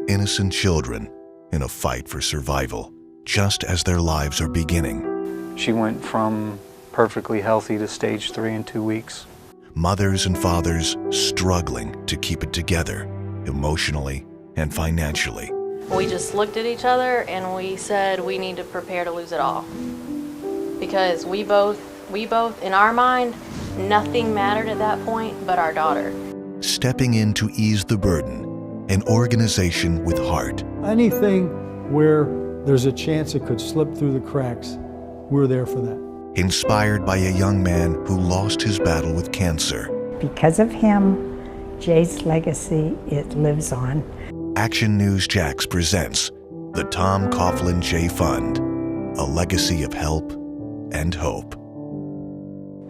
Innocent children in a fight for survival, just as their lives are beginning. She went from perfectly healthy to stage 3 in 2 weeks. Mothers and fathers struggling to keep it together, emotionally and financially. We just looked at each other and we said we need to prepare to lose it all. Because we both, in our mind, nothing mattered at that point but our daughter. Stepping in to ease the burden, an organization with heart. Anything where there's a chance it could slip through the cracks, we're there for that. Inspired by a young man who lost his battle with cancer. Because of him, Jay's legacy, it lives on. Action News Jax presents the Tom Coughlin Jay Fund, a legacy of help and hope.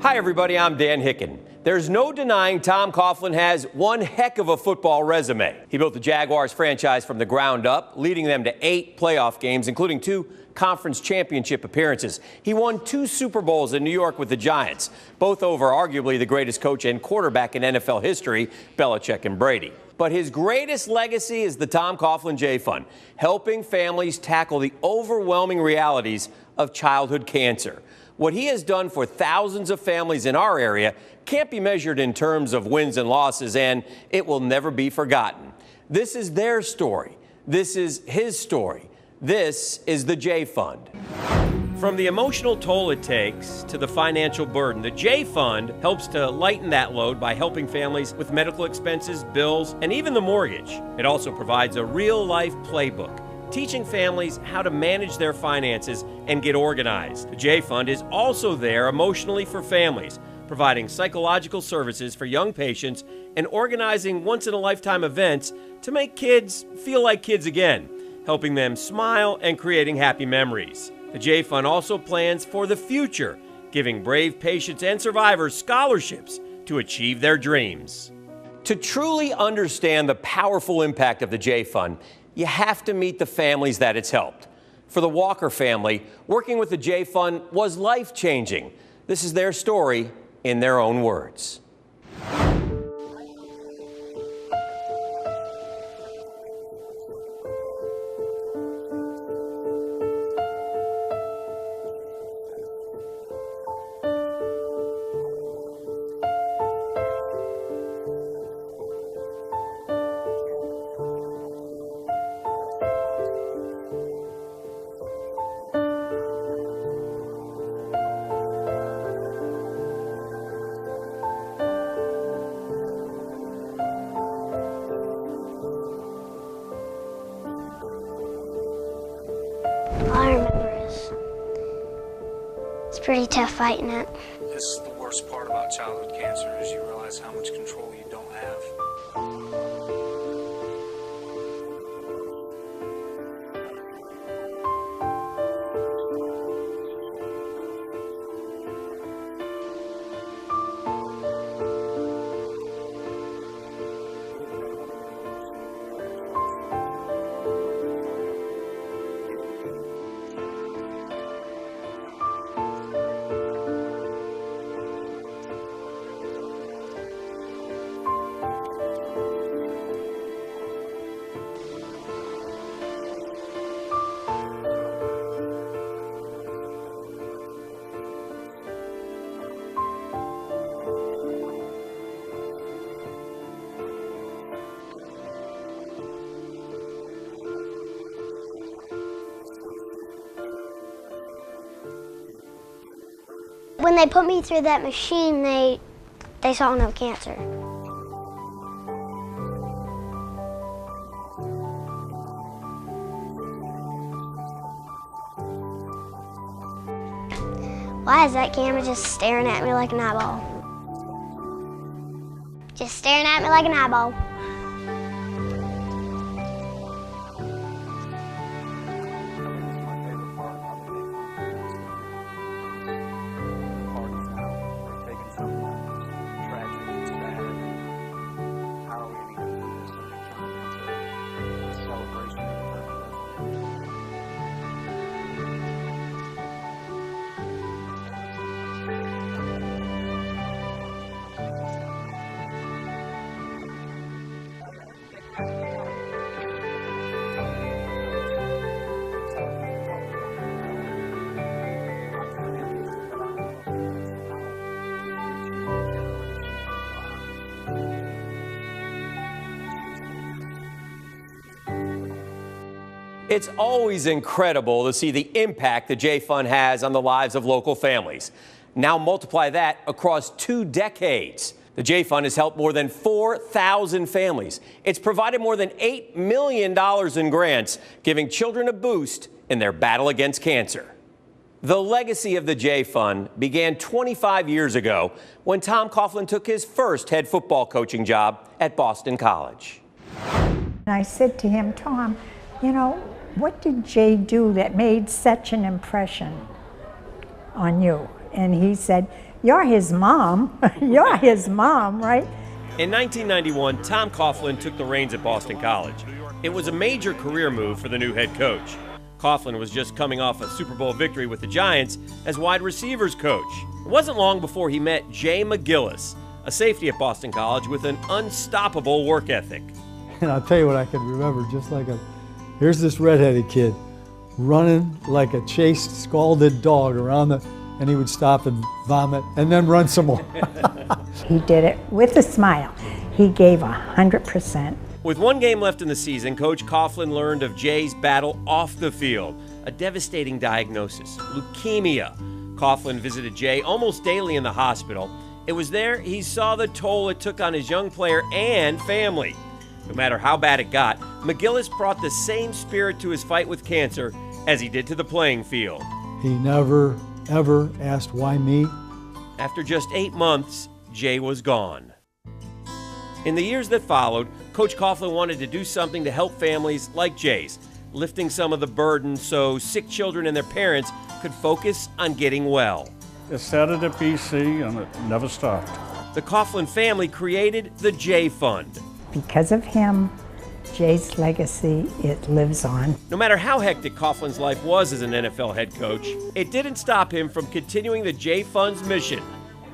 Hi everybody, I'm Dan Hicken. There's no denying Tom Coughlin has one heck of a football resume. He built the Jaguars franchise from the ground up, leading them to 8 playoff games, including 2 conference championship appearances. He won 2 Super Bowls in New York with the Giants, both over arguably the greatest coach and quarterback in NFL history, Belichick and Brady. But his greatest legacy is the Tom Coughlin Jay Fund, helping families tackle the overwhelming realities of childhood cancer. What he has done for thousands of families in our area can't be measured in terms of wins and losses, and it will never be forgotten. This is their story. This is his story. This is the Jay Fund. From the emotional toll it takes to the financial burden, the Jay Fund helps to lighten that load by helping families with medical expenses, bills, and even the mortgage. It also provides a real-life playbook, teaching families how to manage their finances and get organized. The Jay Fund is also there emotionally for families, providing psychological services for young patients and organizing once-in-a-lifetime events to make kids feel like kids again, helping them smile and creating happy memories. The Jay Fund also plans for the future, giving brave patients and survivors scholarships to achieve their dreams. To truly understand the powerful impact of the Jay Fund, you have to meet the families that it's helped. For the Walker family, working with the Jay Fund was life-changing. This is their story in their own words. All I remember is it's pretty tough fighting it. This is the worst part about childhood cancer is you realize how much control you don't have. When they put me through that machine, they saw no cancer. Why is that camera just staring at me like an eyeball? Just staring at me like an eyeball. It's always incredible to see the impact the Jay Fund has on the lives of local families. Now multiply that across 2 decades. The Jay Fund has helped more than 4,000 families. It's provided more than $8 million in grants, giving children a boost in their battle against cancer. The legacy of the Jay Fund began 25 years ago when Tom Coughlin took his first head football coaching job at Boston College. And I said to him, Tom, you know, what did Jay do that made such an impression on you? And he said, you're his mom. You're his mom, right? In 1991, Tom Coughlin took the reins at Boston College. It was a major career move for the new head coach. Coughlin was just coming off a Super Bowl victory with the Giants as wide receivers coach. It wasn't long before he met Jay McGillis, a safety at Boston College with an unstoppable work ethic. And I'll tell you what I can remember, here's this redheaded kid running like a chased, scalded dog around and he would stop and vomit and then run some more. He did it with a smile. He gave 100%. With 1 game left in the season, Coach Coughlin learned of Jay's battle off the field, a devastating diagnosis, leukemia. Coughlin visited Jay almost daily in the hospital. It was there he saw the toll it took on his young player and family. No matter how bad it got, McGillis brought the same spirit to his fight with cancer as he did to the playing field. He never, ever asked, why me? After just 8 months, Jay was gone. In the years that followed, Coach Coughlin wanted to do something to help families like Jay's, lifting some of the burden so sick children and their parents could focus on getting well. It started at BC and it never stopped. The Coughlin family created the Jay Fund. Because of him, Jay's legacy, it lives on. No matter how hectic Coughlin's life was as an NFL head coach, it didn't stop him from continuing the Jay Fund's mission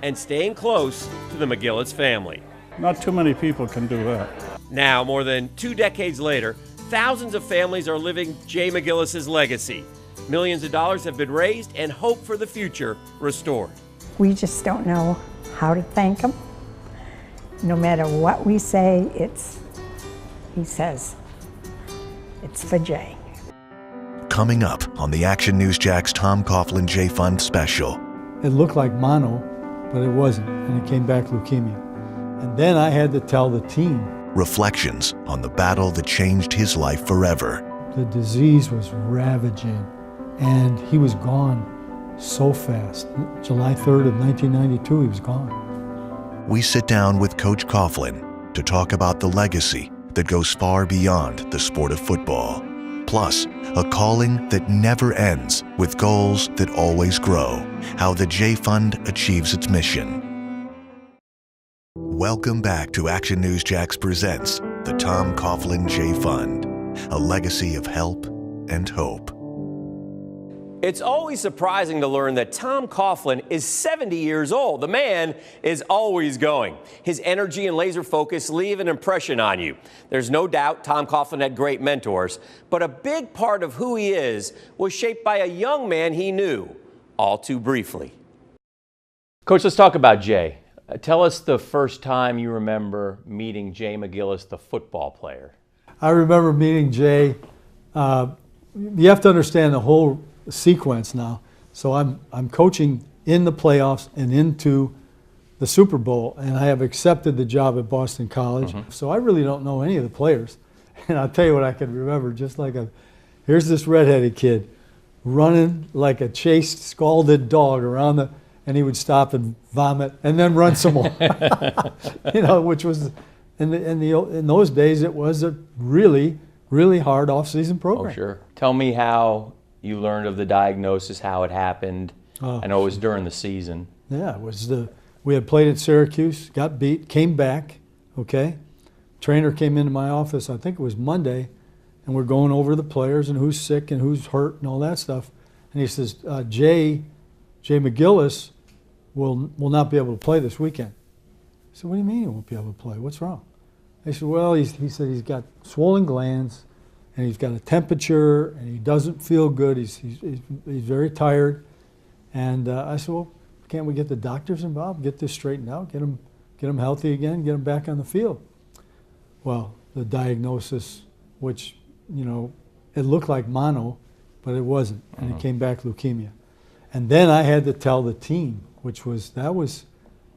and staying close to the McGillis family. Not too many people can do that. Now, more than 2 decades later, thousands of families are living Jay McGillis's legacy. Millions of dollars have been raised and hope for the future restored. We just don't know how to thank him. No matter what we say, he says, it's for Jay. Coming up on the Action News Jack's Tom Coughlin Jay Fund special. It looked like mono, but it wasn't, and it came back leukemia. And then I had to tell the team. Reflections on the battle that changed his life forever. The disease was ravaging, and he was gone so fast. July 3rd of 1992, he was gone. We sit down with Coach Coughlin to talk about the legacy that goes far beyond the sport of football. Plus, a calling that never ends with goals that always grow. How the Jay Fund achieves its mission. Welcome back to Action News Jax presents the Tom Coughlin Jay Fund, a legacy of help and hope. It's always surprising to learn that Tom Coughlin is 70 years old. The man is always going. His energy and laser focus leave an impression on you. There's no doubt Tom Coughlin had great mentors, but a big part of who he is was shaped by a young man he knew, all too briefly. Coach, let's talk about Jay. Tell us the first time you remember meeting Jay McGillis, the football player. I remember meeting Jay. You have to understand the whole sequence now. So I'm coaching in the playoffs and into the Super Bowl, and I have accepted the job at Boston College. So I really don't know any of the players. And I'll tell you what I can remember, here's this redheaded kid running like a chased, scalded dog around and he would stop and vomit and then run some more. Which was, in those days, it was a really, really hard off-season program. Oh, sure. Tell me how you learned of the diagnosis, how it happened. I know it was during the season. Yeah, it was we had played at Syracuse, got beat, came back, okay? Trainer came into my office, I think it was Monday, and we're going over the players and who's sick and who's hurt and all that stuff. And he says, Jay McGillis will not be able to play this weekend. I said, what do you mean he won't be able to play? What's wrong? I said, well, he said he's got swollen glands, and he's got a temperature, and he doesn't feel good. He's very tired. And I said, well, can't we get the doctors involved, get this straightened out, get him healthy again, get him back on the field? Well, the diagnosis, which, it looked like mono, but it wasn't, and it came back leukemia. And then I had to tell the team, which was that was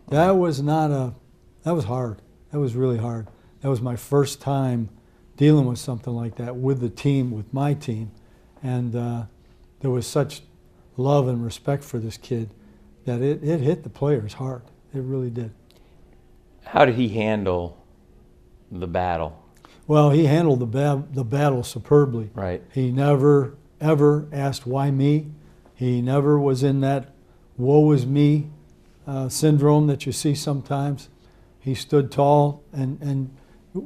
hard. That was really hard. That was my first time dealing with something like that with the team, with my team, and there was such love and respect for this kid that it hit the players hard. It really did. How did he handle the battle? Well, he handled the battle superbly. Right. He never, ever asked why me. He never was in that woe is me syndrome that you see sometimes. He stood tall, and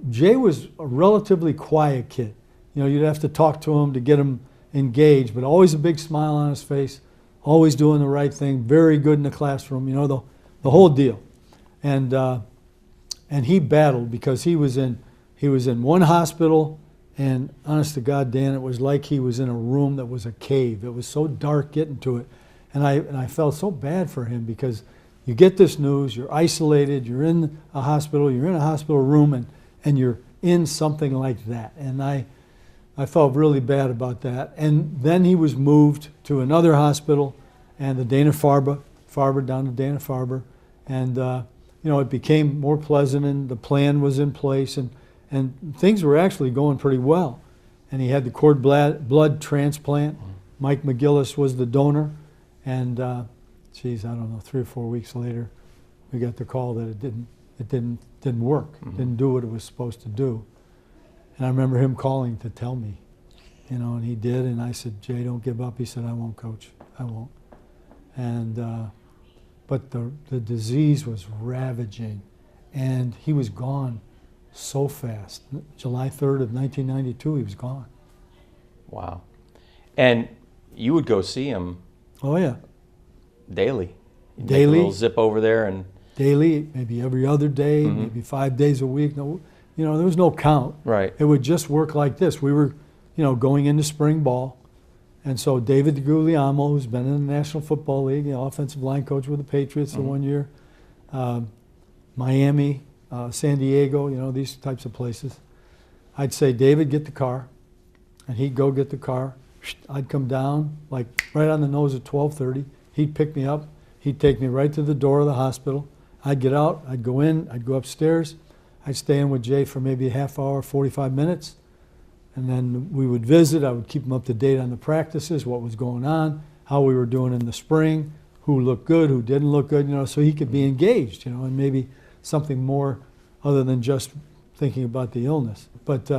Jay was a relatively quiet kid. You know, you'd have to talk to him to get him engaged, but always a big smile on his face, always doing the right thing, very good in the classroom, you know, the whole deal. And he battled because he was in one hospital, and honest to God, Dan, it was like he was in a room that was a cave. It was so dark getting to it. And I felt so bad for him because you get this news, you're isolated, you're in a hospital, you're in a hospital room, and you're in something like that. And I felt really bad about that. And then he was moved to another hospital, and the Dana-Farber, down to Dana-Farber. And, you know, it became more pleasant, and the plan was in place, and things were actually going pretty well. And he had the cord blood transplant. Mike McGillis was the donor. And, geez, I don't know, 3 or 4 weeks later, we got the call that it didn't work, didn't do what it was supposed to do. And I remember him calling to tell me, you know, and he did. And I said, Jay, don't give up. He said, I won't, Coach. I won't. And, but the disease was ravaging, and he was gone so fast. July 3rd of 1992, he was gone. Wow. And you would go see him. Oh, yeah. Daily. You'd Daily. Make a little zip over there and. Daily, maybe every other day, maybe 5 days a week. No, you know, there was no count. Right. It would just work like this. We were, you know, going into spring ball. And so David DeGuglielmo, who's been in the National Football League, the offensive line coach with the Patriots for 1 year, Miami, San Diego, you know, these types of places. I'd say, David, get the car. And he'd go get the car. I'd come down, like right on the nose at 12:30. He'd pick me up. He'd take me right to the door of the hospital. I'd get out. I'd go in. I'd go upstairs. I'd stay in with Jay for maybe a half hour, 45 minutes. And then we would visit. I would keep him up to date on the practices, what was going on, how we were doing in the spring, who looked good, who didn't look good, you know, so he could be engaged, you know, and maybe something more other than just thinking about the illness. But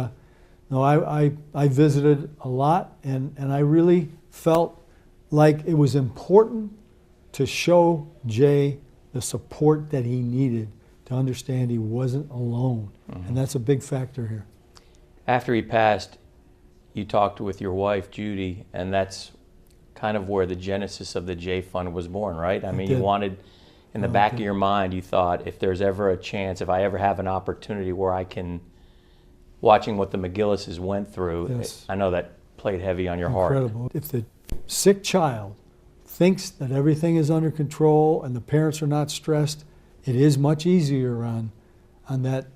no, I visited a lot, and I really felt like it was important to show Jay the support that he needed to understand he wasn't alone. And that's a big factor here. After he passed, you talked with your wife, Judy, and that's kind of where the genesis of the Jay Fund was born, right? I mean, you wanted, in the back of your mind, you thought, if there's ever a chance, if I ever have an opportunity where I can, watching what the McGillises went through, Yes. I know that played heavy on your heart. Incredible. If the sick child thinks that everything is under control and the parents are not stressed, it is much easier on that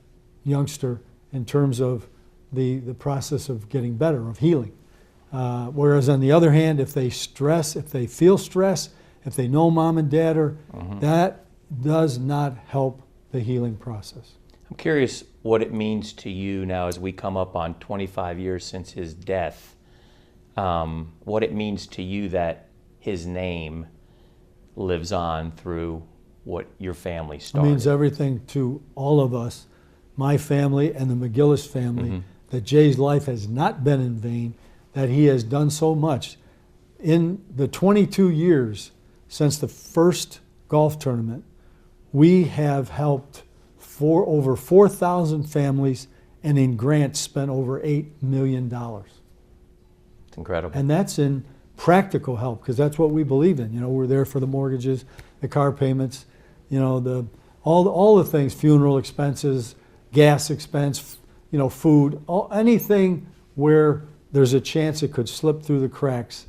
youngster in terms of the process of getting better, of healing. Whereas on the other hand, if they stress, if they feel stress, if they know mom and dad are, that does not help the healing process. I'm curious what it means to you now as we come up on 25 years since his death, what it means to you that his name lives on through what your family started. It means everything to all of us, my family and the McGillis family, that Jay's life has not been in vain, that he has done so much. In the 22 years since the first golf tournament, we have helped over 4,000 families, and in grants spent over $8 million. It's incredible. And that's in practical help, because that's what we believe in. You know, we're there for the mortgages, the car payments, you know, all the things, funeral expenses, gas expense, you know, food, anything where there's a chance it could slip through the cracks,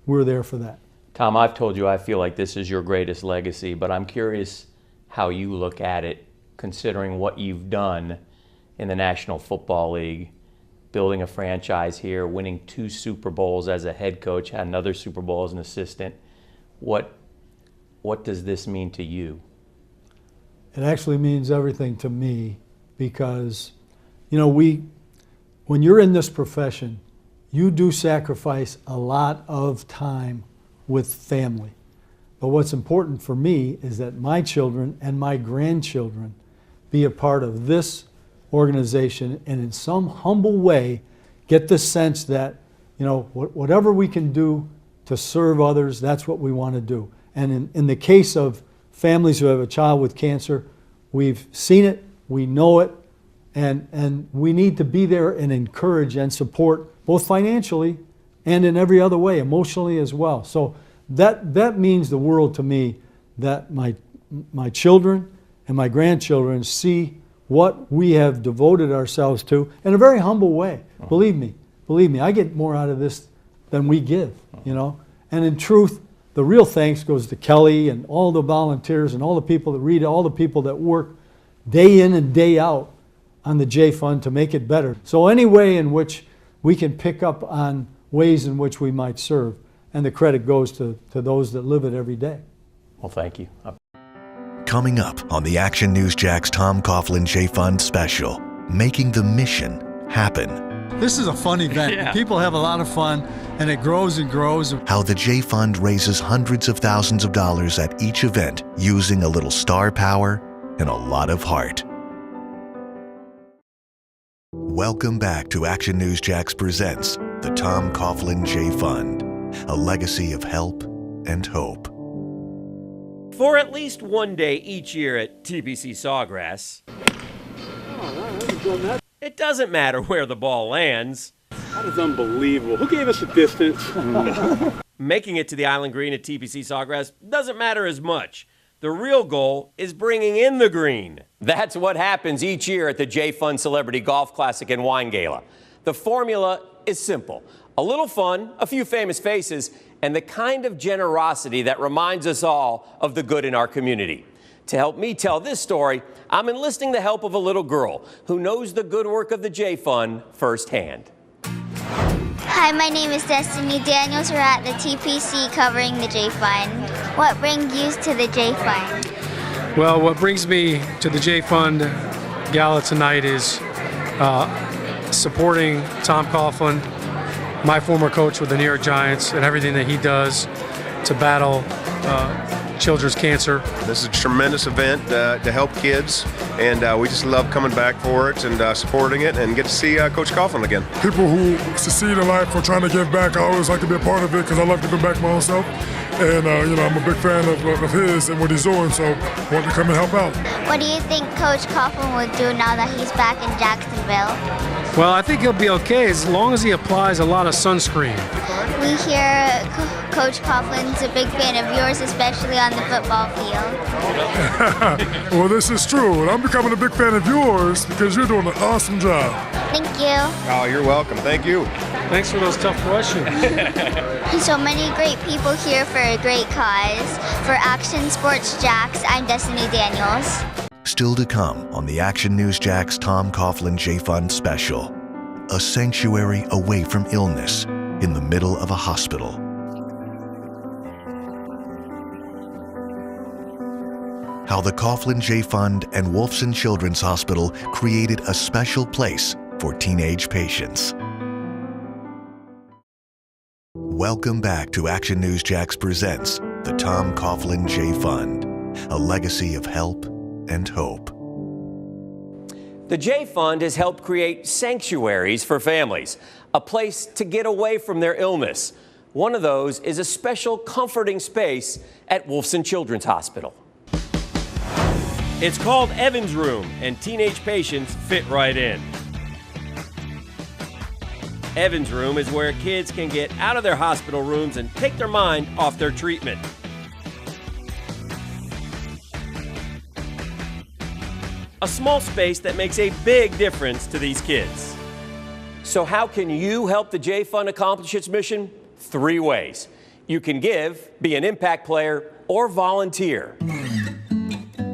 we're there for that. Tom, I've told you I feel like this is your greatest legacy, but I'm curious how you look at it, considering what you've done in the National Football League building a franchise here, winning 2 Super Bowls as a head coach, had another Super Bowl as an assistant. What does this mean to you? It actually means everything to me because, you know, when you're in this profession, you do sacrifice a lot of time with family. But what's important for me is that my children and my grandchildren be a part of this organization and in some humble way get the sense that, you know, whatever we can do to serve others, that's what we want to do. And in the case of families who have a child with cancer, we've seen it, we know it, and we need to be there and encourage and support both financially and in every other way, emotionally as well. So that means the world to me, that my children and my grandchildren see what we have devoted ourselves to in a very humble way. Believe me, I get more out of this than we give, you know. And in truth, the real thanks goes to Kelly and all the volunteers and all the people that read, all the people that work day in and day out on the J Fund to make it better. So any way in which we can pick up on ways in which we might serve, and the credit goes to those that live it every day. Well, thank you. Coming up on the Action News Jack's Tom Coughlin J Fund special, making the mission happen. This is a fun event. Yeah. People have a lot of fun, and it grows and grows. How the J Fund raises hundreds of thousands of dollars at each event using a little star power and a lot of heart. Welcome back to Action News Jax presents the Tom Coughlin J Fund, a legacy of help and hope. For at least one day each year at TPC Sawgrass, it doesn't matter where the ball lands. That is unbelievable. Who gave us the distance? Making it to the Island Green at TPC Sawgrass doesn't matter as much. The real goal is bringing in the green. That's what happens each year at the J Fund Celebrity Golf Classic and Wine Gala. The formula is simple. A little fun, a few famous faces, and the kind of generosity that reminds us all of the good in our community. To help me tell this story, I'm enlisting the help of a little girl who knows the good work of the J Fund firsthand. Hi, my name is Destiny Daniels. We're at the TPC covering the J Fund. What brings you to the J Fund? Well, what brings me to the J Fund Gala tonight is supporting Tom Coughlin, my former coach with the New York Giants, and everything that he does to battle children's cancer. This is a tremendous event to help kids, and we just love coming back for it and supporting it, and get to see Coach Coughlin again. People who succeed in life are trying to give back. I always like to be a part of it because I love giving back my own self. And you know, I'm a big fan of his and what he's doing, so I want to come and help out. What do you think Coach Coughlin will do now that he's back in Jacksonville? Well, I think he'll be okay as long as he applies a lot of sunscreen. We hear Coach Coughlin's a big fan of yours, especially on the football field. Well, this is true, and I'm becoming a big fan of yours because you're doing an awesome job. Thank you. Oh, you're welcome. Thank you. Thanks for those tough questions. So many great people here for a great cause. For Action Sports Jax, I'm Destiny Daniels. Still to come on the Action News Jax Tom Coughlin J Fund special, a sanctuary away from illness in the middle of a hospital. How the Coughlin J Fund and Wolfson Children's Hospital created a special place for teenage patients. Welcome back to Action News Jax presents the Tom Coughlin J Fund, a legacy of help and hope. The J Fund has helped create sanctuaries for families, a place to get away from their illness. One of those is a special comforting space at Wolfson Children's Hospital. It's called Evans Room, and teenage patients fit right in. Evans Room is where kids can get out of their hospital rooms and take their mind off their treatment. A small space that makes a big difference to these kids. So how can you help the J Fund accomplish its mission? 3 ways. You can give, be an impact player, or volunteer.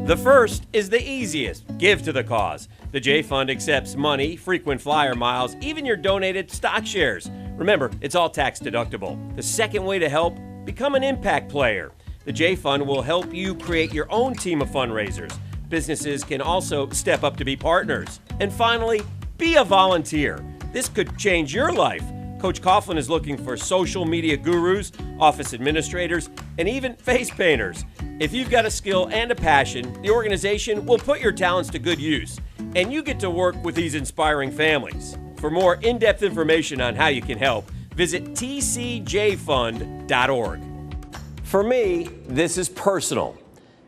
The first is the easiest. Give to the cause. The J Fund accepts money, frequent flyer miles, even your donated stock shares. Remember, it's all tax deductible. The second way to help, become an impact player. The J Fund will help you create your own team of fundraisers. Businesses can also step up to be partners. And finally, be a volunteer. This could change your life. Coach Coughlin is looking for social media gurus, office administrators, and even face painters. If you've got a skill and a passion, the organization will put your talents to good use, and you get to work with these inspiring families. For more in-depth information on how you can help, visit tcjfund.org. For me, this is personal.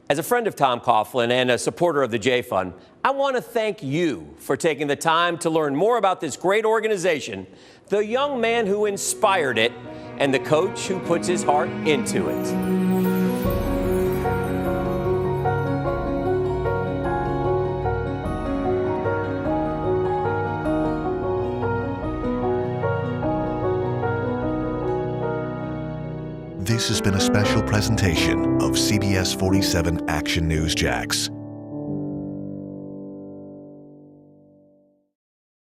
As a friend of Tom Coughlin and a supporter of the J Fund, I want to thank you for taking the time to learn more about this great organization, the young man who inspired it, and the coach who puts his heart into it. This has been a special presentation of CBS 47 Action News Jax.